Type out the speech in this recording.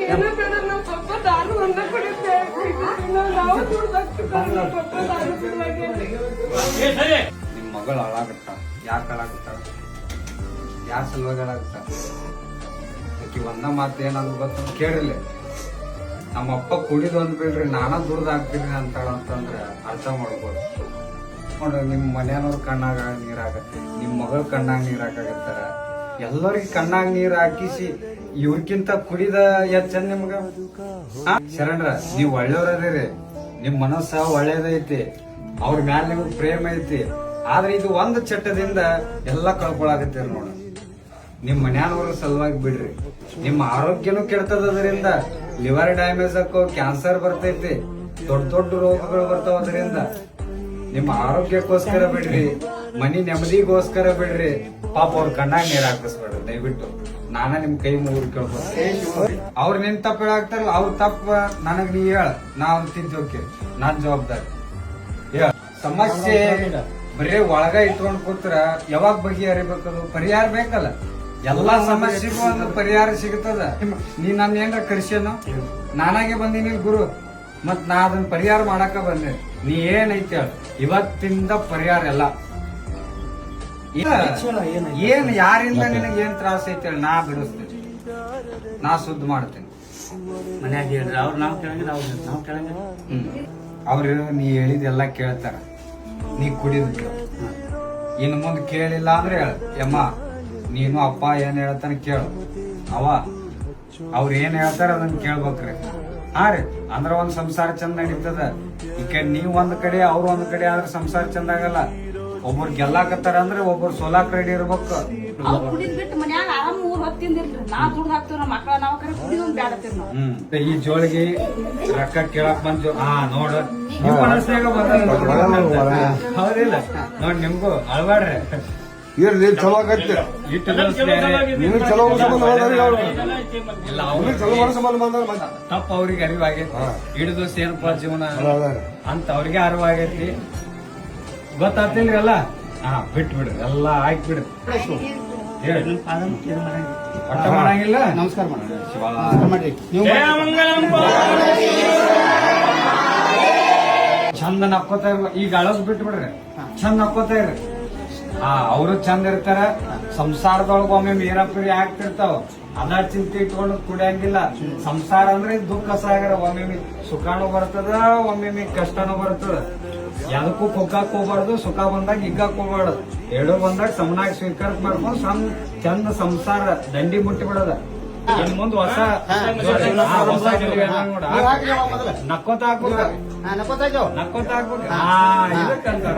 ಏನೋ ಬೇಡ ನಮ್ಮ ಪಪ್ಪ ದಾರು ಒಂದ ಕುಡಿತೆ ನಾವು ಪಪ್ಪ ದಾರು ಕುಡಿವಾಗೆ ನಿಮ್ ಮಗಳು ಹಾಳಾಗತ್ತ ಯಾಕೆ ಹಾಳಾಗತ್ತ ಯಾರ ಸಲುವಾಗಿ ಹಾಳಾಗತ್ತ ಆಕಿ ಒಂದ ಮಾತು ಏನಾದ್ರು ಗೊತ್ತ ಕೇಳಿರ್ಲಿ ನಮ್ಮಪ್ಪ ಕುಡಿದು ಅಂದ್ಬಿಡ್ರಿ ನಾನಾ ದುಡ್ದು ಹಾಕ್ತೀನಿ ಅಂತಾಳ ಅಂತಂದ್ರ ಅರ್ಥ ಮಾಡ್ಬೋದು ನೋಡ್ರಿ ನಿಮ್ ಮನೆಯವ್ರ ಕಣ್ಣಾಗ ನೀರ್ ಆಗತ್ತೆ ನಿಮ್ ಮಗಳ ಕಣ್ಣಾಗ ನೀರ್ ಹಾಕಾಗತ್ತಾರ ಎಲ್ಲರಿಗೆ ಕಣ್ಣಾಗ ನೀರ್ ಹಾಕಿಸಿ ಇವ್ರಕ್ಕಿಂತ ಕುಡಿದ ಚಂದ ನಿಮ್ಗ ಶರಣ್ರ ನೀವ್ ಒಳ್ಳೆಯವ್ರದಿರಿ ನಿಮ್ ಮನಸ್ಸ ಒಳ್ಳೇದೈತಿ ಅವ್ರ ಮ್ಯಾಲ ನಿಮ್ಗ್ ಪ್ರೇಮ ಐತಿ ಆದ್ರೆ ಇದು ಒಂದ್ ಚಟ್ಟದಿಂದ ಎಲ್ಲಾ ಕಳ್ಕೊಳಕತ್ತೀರಿ ನೋಡ ನಿಮ್ ಮನ್ಯಾನವ್ರ ಸಲುವಾಗಿ ಬಿಡ್ರಿ ನಿಮ್ಮ ಆರೋಗ್ಯನೂ ಕೆಡ್ತದ ಅದರಿಂದ ಲಿವರ್ ಡ್ಯಾಮೇಜ್ ಹಾಕೋ ಕ್ಯಾನ್ಸರ್ ಬರ್ತೈತಿ ದೊಡ್ಡ ದೊಡ್ಡ ರೋಗಗಳು ಬರ್ತಾವ ಅದರಿಂದ ನಿಮ್ಮ ಆರೋಗ್ಯಕ್ಕೋಸ್ಕರ ಬಿಡ್ರಿ ಮನಿ ನೆಮ್ಮದಿಗೋಸ್ಕರ ಬಿಡ್ರಿ ಪಾಪ ಅವ್ರ ಕಣ್ಣಾಗ ನೀರ್ ಹಾಕಿಸ್ಬೇಡ್ರಿ ದಯವಿಟ್ಟು ನಾನ ನಿಮ್ ಕೈ ಮುಗಿದು ಕೇಳ್ಬೋದು ಅವ್ರ ನಿನ್ ತಪ್ಪ ಹೇಳಾಕ್ತಾರಲ್ಲ ಅವ್ರ ತಪ್ಪ ನನಗ್ ನೀ ಹೇಳ ನಾ ಅವ್ನ ತಿಂತ ಹೋಗ್ತೀನಿ ನಾನ್ ಜವಾಬ್ದಾರಿ ಹೇಳ ಸಮಸ್ಯೆ ಬರೀ ಒಳಗ ಇಟ್ಕೊಂಡ್ ಕೂತ್ರ ಯಾವಾಗ ಬಗೆಹರಿಬೇಕದು ಪರಿಹಾರ ಬೇಕಲ್ಲ ಎಲ್ಲಾ ಸಮಸ್ಯೆಗೂ ಒಂದು ಪರಿಹಾರ ಸಿಗುತ್ತದ ನೀ ನನ್ನ ಏನ್ರ ಕರ್ಸ್ಯನು ನಾನಾಗೆ ಬಂದೀನಿ ಗುರು ಮತ್ ನಾ ಅದನ್ನ ಪರಿಹಾರ ಮಾಡಾಕ ಬಂದೆ ನೀ ಏನೈತಿ ಹೇಳ ಇವತ್ತಿಂದ ಪರಿಹಾರ ಎಲ್ಲ ಏನ್ ಯಾರಿಂದ ನಿನಗೆ ಏನ್ ತ್ರಾಸ ಐತಿ ಹೇಳಿ ನಾ ಬಿಡಿಸ್ತೇನೆ ನಾ ಶುದ್ಧ ಮಾಡ್ತೇನೆ ಮನ್ಯಾಗ ಹೇಳ್ರಿ ಅವ್ರು ನಾವ್ ಕೇಳಂಗಿಲ್ಲ ನಾವ್ ಕೇಳಂಗಿಲ್ಲ ಅವ್ರು ನೀ ಹೇಳಿದೆಲ್ಲ ಕೇಳ್ತಾರ ನೀ ಕುಡಿದ್ ಇನ್ ಮುಂದ್ ಕೇಳಿಲ್ಲ ಅಂದ್ರೆ ಹೇಳ ಯಮ್ಮ ನೀನು ಅಪ್ಪ ಏನ್ ಹೇಳ್ತಾನ ಕೇಳು ಅವ ಅವ್ರ ಏನ್ ಹೇಳ್ತಾರ ಅದನ್ನ ಕೇಳ್ಬೇಕ್ರಿ ಹಾ ರೀ ಅಂದ್ರ ಒಂದ್ ಸಂಸಾರ ಚಂದ ನಡೀತದ ಈಗ ನೀವ್ ಒಂದ್ ಕಡೆ ಅವ್ರ ಒಂದ್ ಕಡೆ ಆದ್ರೆ ಸಂಸಾರ ಚಂದ ಆಗಲ್ಲ ಒಬ್ಬರು ಗೆಲ್ಲಾಕತ್ತಾರ ಅಂದ್ರೆ ಒಬ್ಬರು ಸೋಲಾಕ್ ರೆಡಿ ಇರ್ಬೇಕು ಕುಡಿದ್ ಬಿಟ್ಟು ಮನ್ಯಾಗ ಆರಾಮ್ 3 ಹೊತ್ತು ತಿಂದಿಲ್ರಿ ನಾ ದುಡ್ದು ಹಾಕ್ತಿವ್ ನಮ್ಮ ಮಕ್ಕಳ ನಾವ್ ಕರೆ ಕುಡಿದೊಂದ್ ಬ್ಯಾಡತ್ತೀವಿ ನಾವು ಈ ಜೋಳಿಗೆ ರೊಕ್ಕ ಕೇಳಕ್ ಬಂದು ನೋಡ ನಿಮ್ ಮನಸ್ನಾಗ ಹೌದಿಲ್ಲ ನೋಡ್ ನಿಮ್ಗೂ ಅಳ್ಬಾಡ್ರಿ ಇರ್ಲಿ ಚಲೋ ಆಗತ್ತೆ ಇಟ್ಟು ದಿವಸ ನಿನಗ್ ಚಲೋ ಸಂಬಂಧ ಬಂದಾರಿ ಅವ್ರು ಇಲ್ಲ ನಿನಗ್ ಚಲೋ ಮಾಡೋ ಸಂಬಂಧ ಬಂದಾರ ತಪ್ಪ ಅವ್ರಿಗೆ ಅರಿವಾಗೈತಿ ಇಡು ದಿವಸ ಏನಪ್ಪಾ ಜೀವನ ಅಂತ ಅವ್ರಿಗೆ ಅರಿವಾಗೈತಿ ಗೊತ್ತಾಗ್ತಿಲ್ರಿ ಎಲ್ಲ ಹಾ ಬಿಟ್ಟು ಬಿಡ್ರಿ ಎಲ್ಲಾ ಹಾಕಿ ಬಿಡ್ರಿ ಒಟ್ಟ ಮಾಡಂಗಿಲ್ಲ ನಮಸ್ಕಾರ ಮಾಡೋಣ ಶಿವ ಮಾಡ್ರಿ ಚಂದ ನಕ್ಕೋತಾ ಇರ್ಲ ಈಗ ಅಳೋದ್ ಬಿಟ್ಟು ಬಿಡ್ರಿ ಚಂದ ನಕ್ಕೋತಾ ಇರ್ರಿ ಹಾ ಅವರು ಚಂದ ಇರ್ತಾರ ಸಂಸಾರದೊಳಗ ಒಮ್ಮೆ ಮೀರಾಪಿರಿ ಆಗ್ತಿರ್ತಾವ ಅದ ಚಿಂತೆ ಇಟ್ಕೊಂಡು ಕುಡಿಯಂಗಿಲ್ಲ ಸಂಸಾರ ಅಂದ್ರೆ ದುಃಖ ಸಾಗರ ಒಮ್ಮೆ ಸುಖಾನು ಬರ್ತದ ಒಮ್ಮೆ ಕಷ್ಟನೂ ಬರ್ತದ ಯಾವ್ದಕ್ಕೂ ಕುಗ್ಗಾಕ್ ಹೋಗ್ಬಾರ್ದು ಸುಖ ಬಂದಾಗ ಹಿಗ್ಗಾಕ್ ಹೋಗ್ಬಾರ್ದು ಎರಡು ಬಂದಾಗ ಸಮನಾಗಿ ಸ್ವೀಕಾರ ಮಾಡ್ಕೊಂಡು ಚಂದ ಸಂಸಾರ ದಂಡಿ ಮುಟ್ಟಿ ಬಿಡದ ಇನ್ ಮುಂದ್ ಹೊಸ ನಕ್ಕೋತ ಹಾಕ್ಬೇಕ ನಕ್ಕೋತ ಹಾಕ್ಬೇಕ ಇದಕ್ಕಂತಾರ